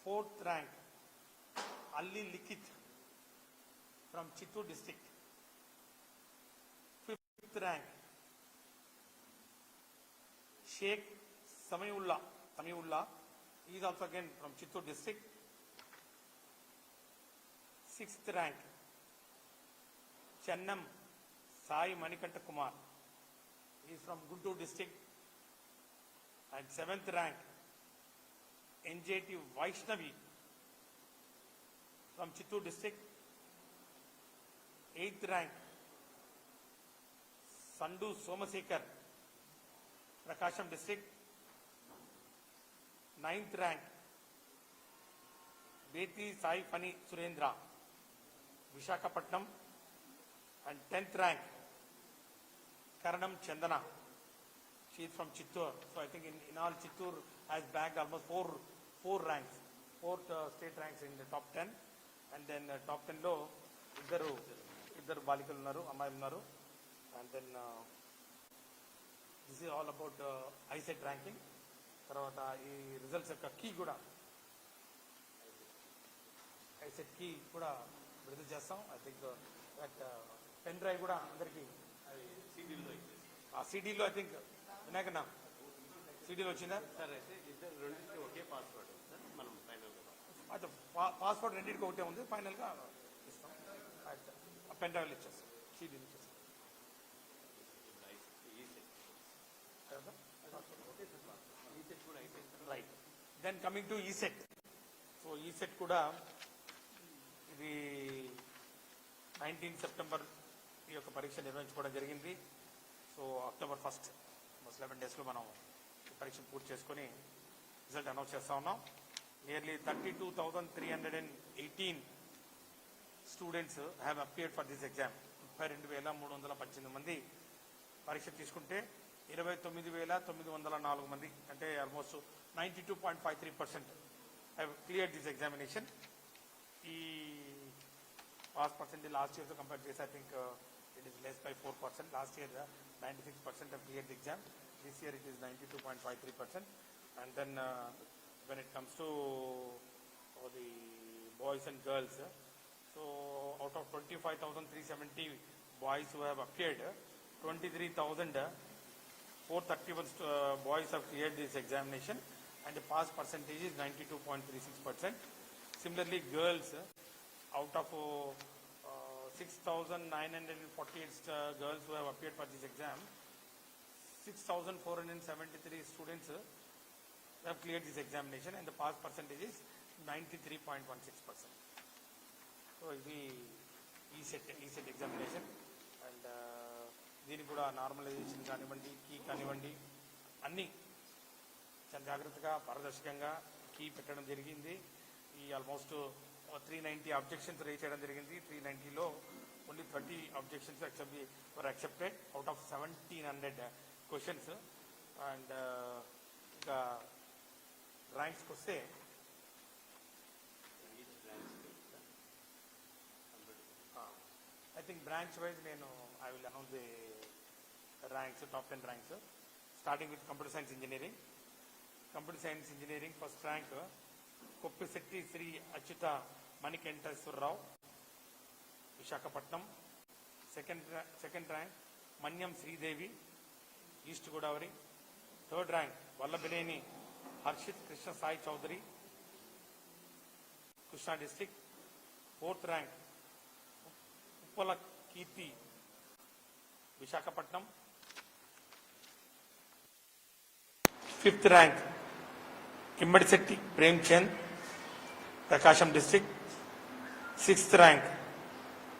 4th rank, Ali Likith from Chittoor district. 5th rank, Sheikh Samiullah, he is also again from Chittoor district. 6th rank, Chennam Sai Manikanta Kumar, he is from Guntur district. And 7th rank, NJT Vaishnavi from Chittoor district. 8th rank, Sandu Somasekar, Prakasham district. 9th rank, Beti Sai Fani Surendra, Visakhapatnam. And 10th rank, Karanam Chandana, she is from Chittoor. So I think in all Chittoor has bagged almost four ranks, 4 state ranks in the top 10. And then top 10 lo iddaru balikalu unnaru, ammayi unnaru. And then this is all about ISET ranking. తర్వాత ఈ results యొక్క key కూడా ICET key కూడా విడుదల చేస్తాం. I think that pen drive కూడా అందరికీ ఆ సీడీలో ఐ థింక్ వినాయకన్నా సీడీలో వచ్చిందా సార్? అయితే రెండింటికి ఒకే పాస్వర్డ్ సార్, మనం ఫైనల్గా అయితే పాస్పోర్ట్ రెండింటికి ఒకటే ఉంది, ఫైనల్గా ఇస్తాం. పెన్ డ్రైవ్లు ఇచ్చేస్తాం, సీడీలు ఇచ్చేస్తాం. Right. Then coming to ECET. So ECET కూడా ఇది 19 సెప్టెంబర్ ఈ యొక్క పరీక్ష నిర్వహించుకోవడం జరిగింది. సో అక్టోబర్ 1 11 డేస్లో మనం ఈ పరీక్ష పూర్తి చేసుకొని రిజల్ట్ అనౌన్స్ చేస్తా ఉన్నాం. Nearly 32,318 students have appeared for this exam. 32,318 మంది పరీక్ష తీసుకుంటే 29,904 మంది, అంటే almost 92.53% have cleared this examination. ఈ పాస్ పర్సెంటేజ్ లాస్ట్ ఇయర్తో కంపేర్ చేసి I think it is less by 4%. Last year 96% have cleared the exam. This year it is 92.53%. And then when it comes to the boys and girls, so out of 25,370 boys who have appeared, 23,431 boys have cleared this examination, and the pass percentage is 92.36%. Similarly, girls, out of 6,948 girls who have appeared for this exam, 6,473 students have cleared this examination, and the pass percentage is 93.16%. So ఇది ECET examination. And దీనికి కూడా normalisation కానివ్వండి, key కానివ్వండి, అన్నీ చాలా జాగ్రత్తగా పారదర్శకంగా key పెట్టడం జరిగింది. ఈ ఆల్మోస్ట్ 390 అబ్జెక్షన్స్ రేజ్ చేయడం జరిగింది. 390లో only 30 objections were accepted out of 1,700 questions. And ఇంకా ర్యాంక్స్కి వస్తే ఐ థింక్ బ్రాంచ్ వైజ్ నేను I will announce the ranks, top 10 ranks. Starting with computer science engineering. Computer science engineering first rank Koppisetti Sri Achyuta Manikanteswararao, Visakhapatnam. Second rank Manyam Sridevi, east Godavari. Third rank Vallabhaneni Harshit Krishna Sai Chowdary, Krishna district. Fourth rank Uppala Keerthi, Visakhapatnam. Fifth rank Kimmadisetti Premchand, Prakasam district. Sixth rank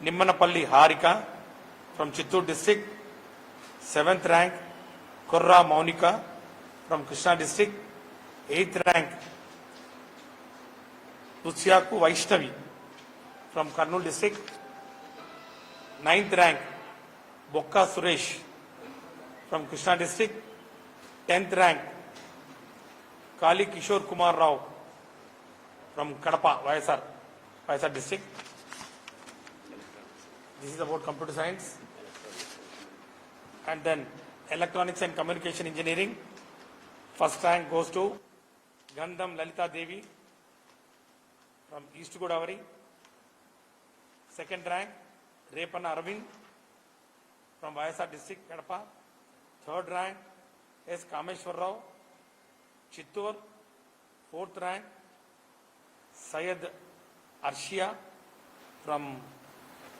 Nimmanapalli Harika from Chittoor district. Seventh rank Kurra Mounika from Krishna district. Eighth rank Tusyaku Vaishnavi from Kurnool district. Ninth rank Bokka Suresh from Krishna district. 10th rank Kali Kishore Kumar Rao from Kadapa YSR district. This is about computer science. And then electronics and communication engineering. First rank goes to Gandham Lalita Devi from East Godavari. Second rank, Repanna Arvind from YSR district, Kadapa. Third rank, S. Kameshwar Rao, Chittor. Fourth rank, Syed Arshia from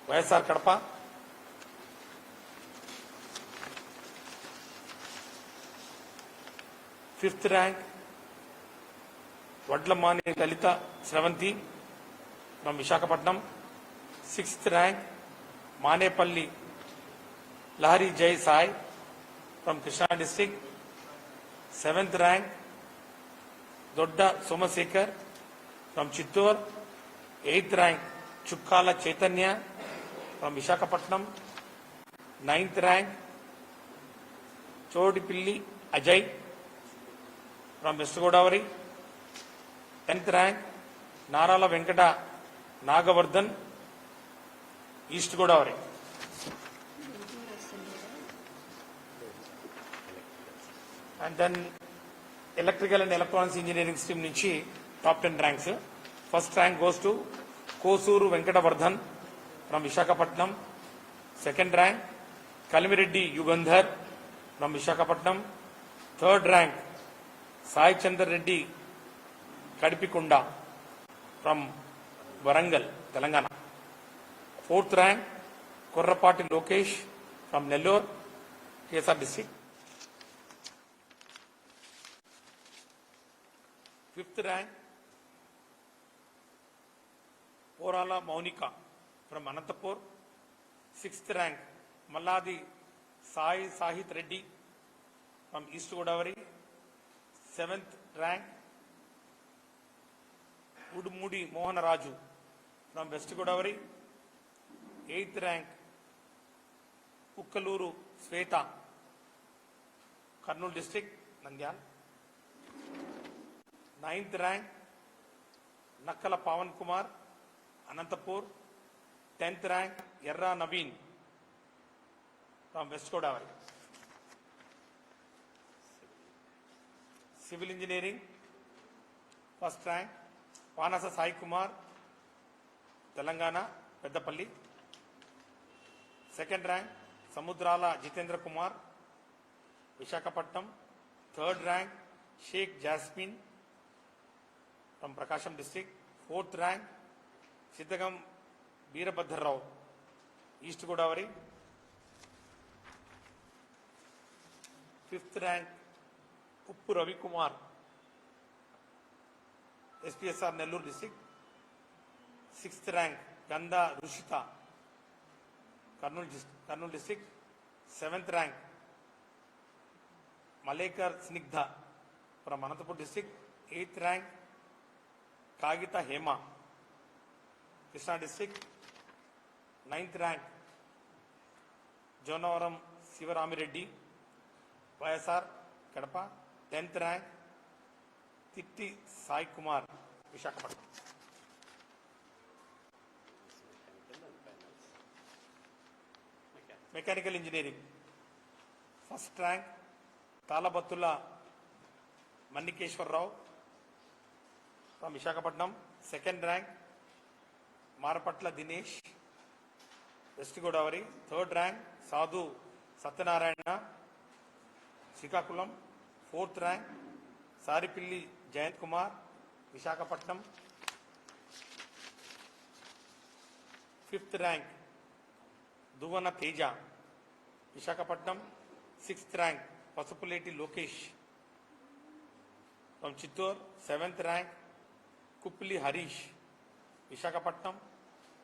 YSR Kadapa. Fifth rank, Vadlamani Lalita Sravanti from Visakhapatnam. Sixth rank, Manepalli Lahari Jai Sai from Krishna district. Seventh rank, Dodda Somasekar from Chittor. Eighth rank, Chukkala Chaitanya from Visakhapatnam. Ninth rank, Chodipilli Ajay from West Godavari. 10th rank, Narala Venkata Nagavardhan, East Godavari. And then electrical and electronics engineering stream nunchi top 10 ranks. First rank goes to Kosuru Venkatavardhan from Visakhapatnam. Second rank, Kalimireddy Yugandhar from Visakhapatnam. Third rank, Sai Chandra Reddy Kadipikunda from Warangal, Telangana. Fourth rank, Korrapati Lokesh from Nellore, KSR district. Fifth rank, Porala Maunika from Anantapur. Sixth rank, Malladi Sai Sahit Reddy from East Godavari. Seventh rank, Udumudi Mohan Raju from West Godavari. Eighth rank, Ukkaluru Sveta, Kurnool district, Nandyal. Ninth rank, Nakkala Pawan Kumar, Anantapur. 10th rank, Yerra Naveen from West Godavari. Civil engineering, first rank, Panasa Sai Kumar, Telangana, Peddapalli. Second rank, Samudrala Jitendra Kumar, Visakhapatnam. Third rank, Sheikh Jasmine from Prakasham district. Fourth rank, Siddhagam Veerabhadra Rao, East Godavari. Fifth rank, Uppu Ravi Kumar, SPSR Nellore district. Sixth rank, Ganda Rushita, Kurnool district. Seventh rank, Malekar Snigdha from Anantapur district. Eighth rank, Kagita Hema, Krishna district. Ninth rank, Jonavaram Sivarami Reddy, YSR Kadapa. 10th rank, Titti Sai Kumar, Visakhapatnam. Mechanical engineering, first rank, Talabattula Mannikeshwar Rao from Visakhapatnam. Second rank, Marapatla Dinesh, West Godavari. Third rank, Sadhu Satyanarayana, Srikakulam. Fourth rank, Saripilli Jayant Kumar, Visakhapatnam. Fifth rank, Duvana Teja, Visakhapatnam. Sixth rank, Pasupuleti Lokesh from Chittor. Seventh rank, Kuppili Harish, Visakhapatnam.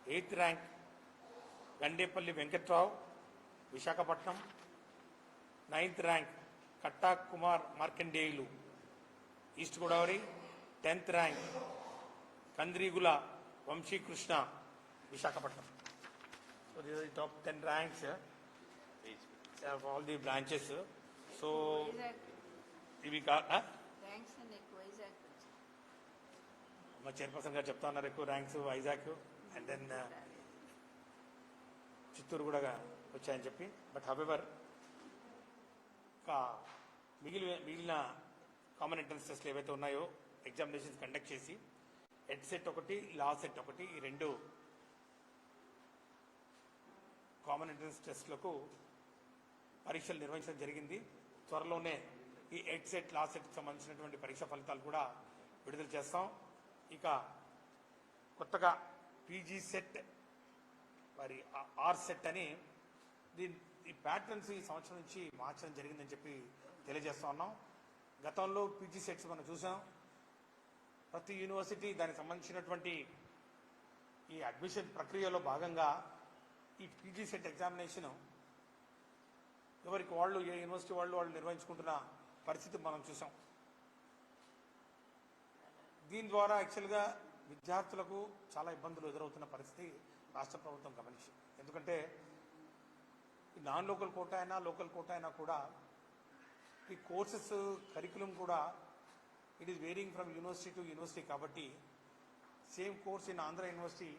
Eighth rank, Gandepalli Venkatrao, Visakhapatnam. Ninth rank, Katta Kumar Markandeyulu, East Godavari. 10th rank, Kandrigula Vamshi Krishna, Visakhapatnam. So these are the top 10 ranks of all the branches. So we got ranks and ఎక్కువ వైజాగ్ మా chairperson గారు చెప్తా ఉన్నారు ఎక్కువ ranks Vizag and then Chittoor కూడా వచ్చాయని చెప్పి. But however మిగిలిన కామన్ ఎంట్రన్స్ టెస్ట్లు ఏవైతే ఉన్నాయో ఎగ్జామినేషన్స్ కండక్ట్ చేసి ఎడ్ సెట్ ఒకటి, లా సెట్ ఒకటి, ఈ రెండు కామన్ ఎంట్రన్స్ టెస్ట్లకు పరీక్షలు నిర్వహించడం జరిగింది. త్వరలోనే ఈ ఎడ్ సెట్, లా సెట్కి సంబంధించినటువంటి పరీక్ష ఫలితాలు కూడా విడుదల చేస్తాం. ఇక కొత్తగా పీజీ సెట్ మరి ఆర్ సెట్ అని ఈ ప్యాటర్న్స్ ఈ సంవత్సరం నుంచి మార్చడం జరిగిందని చెప్పి తెలియజేస్తా ఉన్నాం. గతంలో పీజీ సెట్స్ మనం చూసాం. ప్రతి యూనివర్సిటీ దానికి సంబంధించినటువంటి ఈ అడ్మిషన్ ప్రక్రియలో భాగంగా ఈ పీజీ సెట్ ఎగ్జామినేషన్ ఎవరికి వాళ్ళు, ఏ యూనివర్సిటీ వాళ్ళు నిర్వహించుకుంటున్న పరిస్థితి మనం చూసాం. దీని ద్వారా యాక్చువల్గా విద్యార్థులకు చాలా ఇబ్బందులు ఎదురవుతున్న పరిస్థితి రాష్ట్ర ప్రభుత్వం గమనించింది. ఎందుకంటే ఈ నాన్ లోకల్ కోటా అయినా, లోకల్ కోటా అయినా కూడా ఈ కోర్సెస్ కరికులం కూడా it is varying from university to university. కాబట్టి same course in Andhra university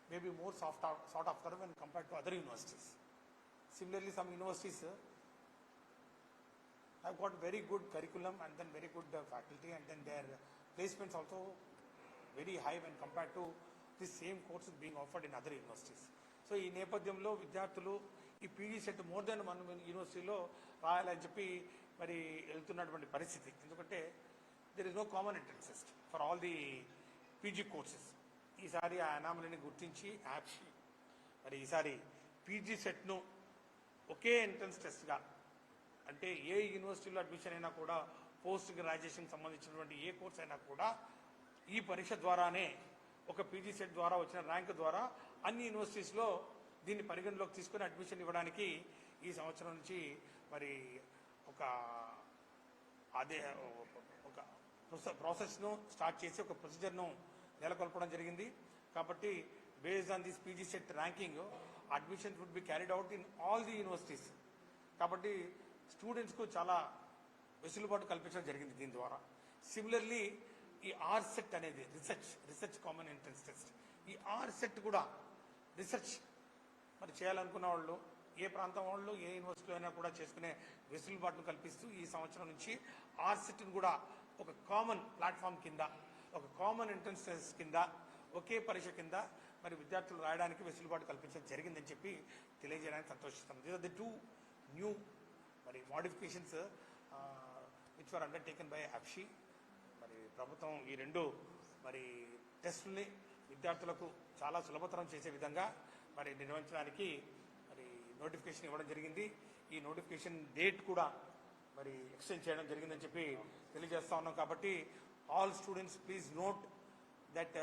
may be more sought after when compared to other universities. Similarly, some universities have got very good curriculum and then very good faculty, and then their placements also very high when compared to the same courses being offered in other universities. So ఈ నేపథ్యంలో విద్యార్థులు ఈ PG set more than one యూనివర్సిటీలో రాయాలని చెప్పి మరి వెళ్తున్నటువంటి పరిస్థితి. ఎందుకంటే there is no common entrance test for all the PG courses. ఈసారి ఆ అనామలీని గుర్తించి యాప్షి మరి ఈసారి పీజీ సెట్ను ఒకే ఎంట్రన్స్ టెస్ట్గా, అంటే ఏ యూనివర్సిటీలో అడ్మిషన్ అయినా కూడా పోస్ట్ గ్రాడ్యుయేషన్కి సంబంధించినటువంటి ఏ కోర్స్ అయినా కూడా ఈ పరీక్ష ద్వారానే, ఒక పీజీ సెట్ ద్వారా వచ్చిన ర్యాంక్ ద్వారా అన్ని యూనివర్సిటీస్లో దీన్ని పరిగణలోకి తీసుకొని అడ్మిషన్ ఇవ్వడానికి ఈ సంవత్సరం నుంచి మరి ఒక ప్రాసెస్ను స్టార్ట్ చేసి ఒక ప్రొసీజర్ను నెలకొల్పడం జరిగింది. కాబట్టి based on this PG CET ranking admissions would be carried out in all the universities. కాబట్టి స్టూడెంట్స్కు చాలా వెసులుబాటు కల్పించడం జరిగింది దీని ద్వారా. సిమిలర్లీ ఈ ఆర్ సెట్ అనేది రీసెర్చ్ కామన్ ఎంట్రన్స్ టెస్ట్, ఈ ఆర్ సెట్ కూడా రీసెర్చ్ మరి చేయాలనుకున్న వాళ్ళు, ఏ ప్రాంతం వాళ్ళు, ఏ యూనివర్సిటీలో అయినా కూడా చేసుకునే వెసులుబాటును కల్పిస్తూ ఈ సంవత్సరం నుంచి ఆర్ సెట్ను కూడా ఒక కామన్ ప్లాట్ఫామ్ కింద, ఒక కామన్ ఎంట్రన్స్ టెస్ట్ కింద, ఒకే పరీక్ష కింద మరి విద్యార్థులు రాయడానికి వెసులుబాటు కల్పించడం జరిగిందని చెప్పి తెలియజేయడానికి సంతోషిస్తాం. These are the two new మరి modifications which were undertaken by అప్షి. మరి ప్రభుత్వం ఈ రెండు మరి టెస్టుల్ని విద్యార్థులకు చాలా సులభతరం చేసే విధంగా మరి నిర్వహించడానికి మరి నోటిఫికేషన్ ఇవ్వడం జరిగింది. ఈ నోటిఫికేషన్ డేట్ కూడా మరి ఎక్స్టెండ్ చేయడం జరిగిందని చెప్పి తెలియజేస్తా ఉన్నాం. కాబట్టి all students please note that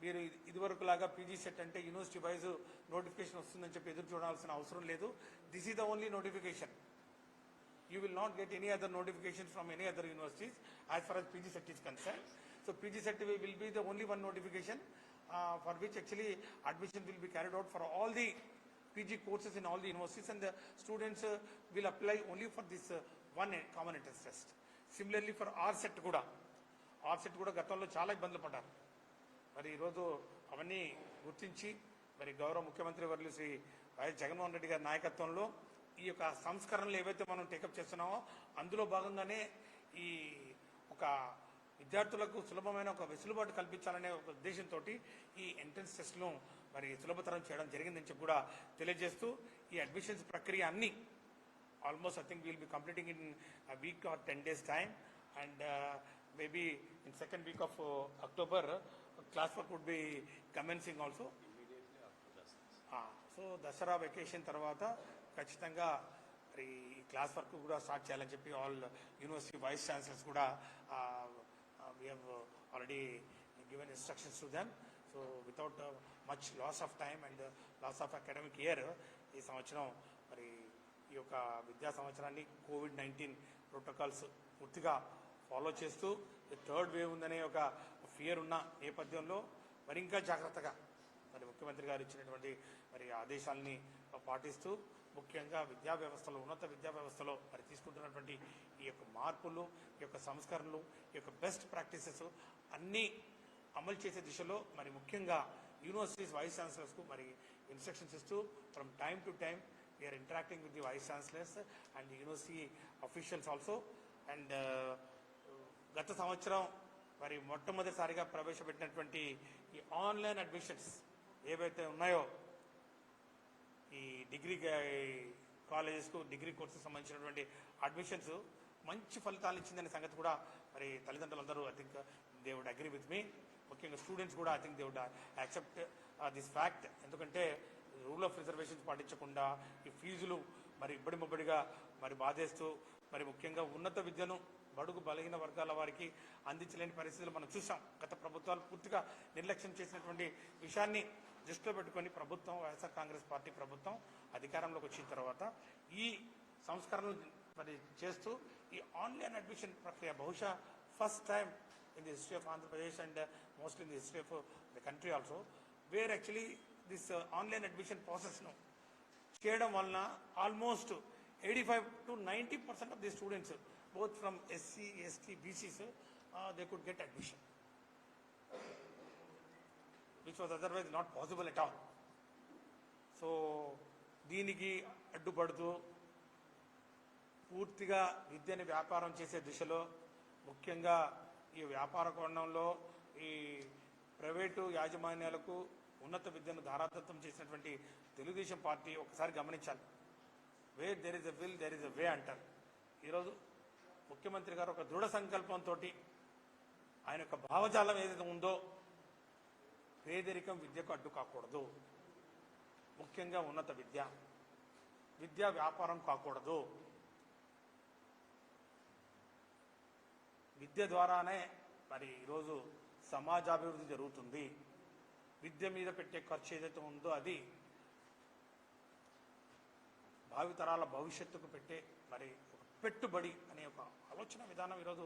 మీరు ఇదివరకు లాగా పీజీ సెట్ అంటే యూనివర్సిటీ వైజ్ నోటిఫికేషన్ వస్తుందని చెప్పి ఎదురు చూడాల్సిన అవసరం లేదు. This is the only notification. You will not get any other notifications from any other universities as far as PG set is concerned. So PG set will be the only one notification for which actually admission will be carried out for all the PG courses in all the universities, and the students will apply only for this one common entrance test. Similarly for R set కూడా గతంలో చాలా ఇబ్బందులు పడ్డారు. మరి ఈరోజు అవన్నీ గుర్తించి మరి గౌరవ ముఖ్యమంత్రి వర్యులు శ్రీ వైఎస్ జగన్మోహన్ రెడ్డి గారి నాయకత్వంలో ఈ యొక్క సంస్కరణలు ఏవైతే మనం టేకప్ చేస్తున్నామో అందులో భాగంగానే ఈ ఒక విద్యార్థులకు సులభమైన ఒక వెసులుబాటు కల్పించాలనే ఒక ఉద్దేశంతో ఈ ఎంట్రన్స్ టెస్ట్ను మరి సులభతరం చేయడం జరిగిందని చెప్పి కూడా తెలియజేస్తూ ఈ అడ్మిషన్స్ ప్రక్రియ అన్ని almost I think will be completing in week or 10 days time, and maybe in second week of October class work would be commencing also. So Dasara vacation తర్వాత ఖచ్చితంగా మరి క్లాస్ వర్క్ కూడా స్టార్ట్ చేయాలని చెప్పి ఆల్ యూనివర్సిటీ వైస్ ఛాన్సలర్స్ కూడా we have already given instructions to them. So without much loss of time and loss of academic year ఈ సంవత్సరం మరి ఈ యొక్క విద్యా సంవత్సరాన్ని COVID-19 ప్రోటోకాల్స్ పూర్తిగా ఫాలో చేస్తూ థర్డ్ వేవ్ ఉందనే ఒక ఫియర్ ఉన్న నేపథ్యంలో మరి ఇంకా జాగ్రత్తగా మరి ముఖ్యమంత్రి గారు ఇచ్చినటువంటి మరి ఆదేశాలని పాటిస్తూ ముఖ్యంగా విద్యా వ్యవస్థలో, ఉన్నత విద్యా వ్యవస్థలో మరి తీసుకుంటున్నటువంటి ఈ యొక్క మార్పులు, ఈ యొక్క సంస్కరణలు, ఈ యొక్క బెస్ట్ ప్రాక్టీసెస్ అన్నీ అమలు చేసే దిశలో మరి ముఖ్యంగా యూనివర్సిటీస్ వైస్ ఛాన్సలర్స్కు మరి ఇన్స్ట్రక్షన్స్ ఇస్తూ from time to time we are interacting with the vice chancellors and university officials also. And గత సంవత్సరం మరి మొట్టమొదటిసారిగా ప్రవేశపెట్టినటువంటి ఈ ఆన్లైన్ అడ్మిషన్స్ ఏవైతే ఉన్నాయో ఈ డిగ్రీ కాలేజెస్కు డిగ్రీ కోర్సుకు సంబంధించినటువంటి అడ్మిషన్స్ మంచి ఫలితాలు ఇచ్చిందనే సంగతి కూడా మరి తల్లిదండ్రులందరూ I think they would agree with me. ముఖ్యంగా స్టూడెంట్స్ కూడా I think they would accept this fact. ఎందుకంటే రూల్ ఆఫ్ రిజర్వేషన్స్ పాటించకుండా ఈ ఫీజులు మరి ఇబ్బడి ముబ్బడిగా మరి బాధేస్తూ మరి ముఖ్యంగా ఉన్నత విద్యను బడుగు బలహీన వర్గాల వారికి అందించలేని పరిస్థితులు మనం చూసాం. గత ప్రభుత్వాలు పూర్తిగా నిర్లక్ష్యం చేసినటువంటి విషయాన్ని దృష్టిలో పెట్టుకొని ప్రభుత్వం, వైఎస్ఆర్ కాంగ్రెస్ పార్టీ ప్రభుత్వం అధికారంలోకి వచ్చిన తర్వాత ఈ సంస్కరణలు మరి చేస్తూ ఈ ఆన్లైన్ అడ్మిషన్ ప్రక్రియ బహుశా first time in the history of Andhra Pradesh and mostly in the history of the country also where actually this online admission ప్రాసెస్ను చేయడం వలన almost 85 to 90% of the students, both from SC, ST, BCs, they could get admission, which was otherwise not possible at all. So, దీనికి అడ్డుపడుతూ పూర్తిగా విద్యని వ్యాపారం చేసే దిశలో ముఖ్యంగా ఈ వ్యాపార కోణంలో ఈ ప్రైవేటు యాజమాన్యాలకు ఉన్నత విద్యను ధారాదత్తం చేసినటువంటి తెలుగుదేశం పార్టీ ఒకసారి గమనించాలి. Where there is a will there is a way అంటారు. ఈరోజు ముఖ్యమంత్రి గారు ఒక దృఢ సంకల్పంతో ఆయన యొక్క భావజాలం ఏదైతే ఉందో పేదరికం విద్యకు అడ్డు కాకూడదు, ముఖ్యంగా ఉన్నత విద్య వ్యాపారం కాకూడదు, విద్య ద్వారానే మరి ఈరోజు సమాజాభివృద్ధి జరుగుతుంది, విద్య మీద పెట్టే ఖర్చు ఏదైతే ఉందో అది భావితరాల భవిష్యత్తుకు పెట్టే మరి ఒక పెట్టుబడి అనే ఒక ఆలోచన విధానం ఈరోజు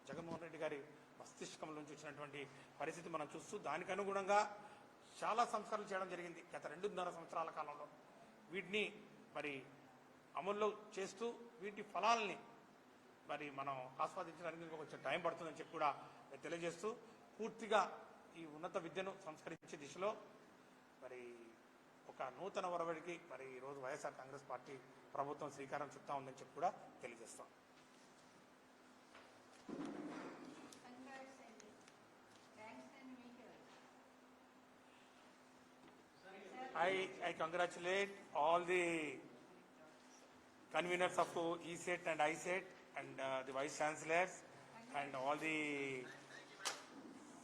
జగన్మోహన్ రెడ్డి గారి మస్తిష్కం నుంచి వచ్చినటువంటి పరిస్థితి మనం చూస్తూ దానికి అనుగుణంగా చాలా సంస్కరణలు చేయడం జరిగింది గత 2.5 సంవత్సరాల కాలంలో. వీటిని మరి అమల్లో చేస్తూ వీటి ఫలాల్ని మరి మనం ఆస్వాదించడానికి కొంచెం టైం పడుతుందని చెప్పి కూడా తెలియజేస్తూ పూర్తిగా ఈ ఉన్నత విద్యను సంస్కరించే దిశలో మరి ఒక నూతన ఒరవడికి మరి ఈరోజు వైఎస్ఆర్ కాంగ్రెస్ పార్టీ ప్రభుత్వం శ్రీకారం చుట్టా ఉందని చెప్పి కూడా తెలియజేస్తాం. Congrats and thanks and meet you. I congratulate all the conveners of ESET and ISET and the vice chancellors and all the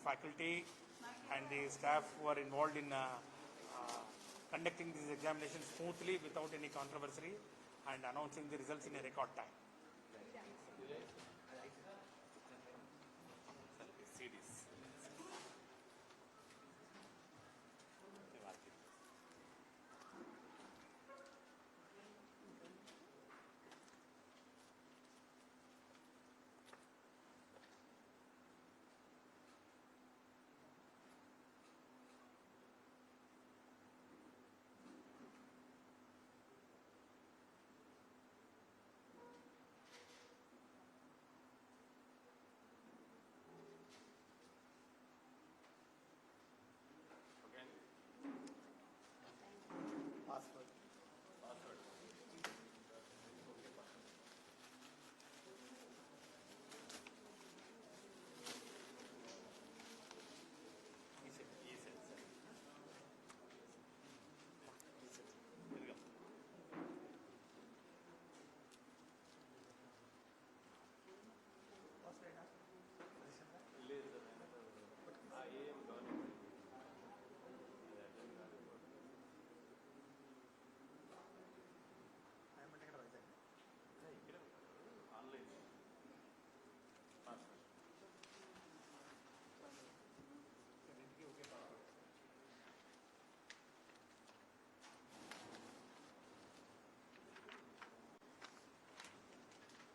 faculty and the staff who are involved in conducting these examinations smoothly without any controversy and announcing the results in a record time.